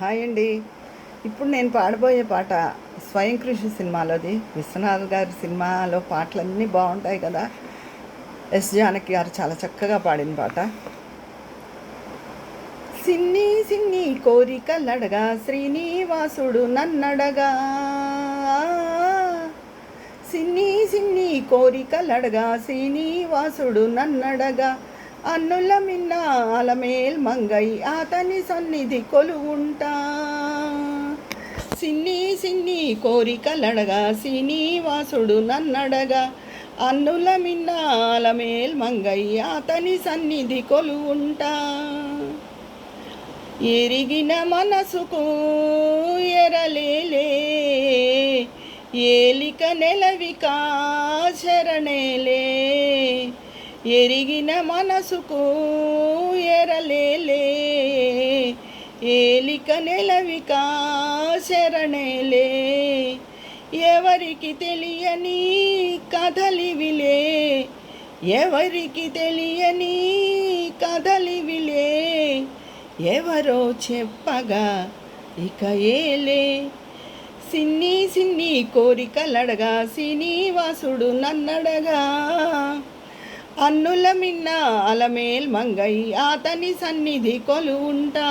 Hi అండి. ఇప్పుడు నేను పాడబోయే పాట స్వయం కృషి సినిమాలోది. విశ్వనాథ్ గారి సినిమాలో పాటలన్నీ బాగుంటాయి కదా. ఎస్ జానకి గారు చాలా చక్కగా పాడిన పాట. సిన్ని సిన్ని కోరికలడగా శ్రీనివాసుడు నన్నడగా, సిన్ని సిన్ని కోరికలడగా శ్రీనివాసుడు నన్నడగా, అన్నుల మిన్న అలమేల్ మంగై అతని సన్నిధి కొలువుంటా. సిన్ని సిన్ని కోరికలడగా శ్రీనివాసుడు నన్నడగా, అన్నుల మిన్న అలమేల్ మంగై అతని సన్నిధి కొలువుంటా. ఎరిగిన మనసుకు ఎరలేలే ఏలిక నెలవిక శరణేలే, ఎరిగిన మనసుకు ఎరలేలే ఏలిక నెలవిక శరణేలే. ఎవరికి తెలియని కథలివిలే, ఎవరికి తెలియని కథలివిలే, ఎవరో చెప్పగా ఇక ఏలే. సిన్ని సిన్ని కోరికలడగా శ్రీనివాసుడు నన్నడగా, అన్నుల మిన్న అలమేల్ మంగై అతని సన్నిధి కొలువుంటా.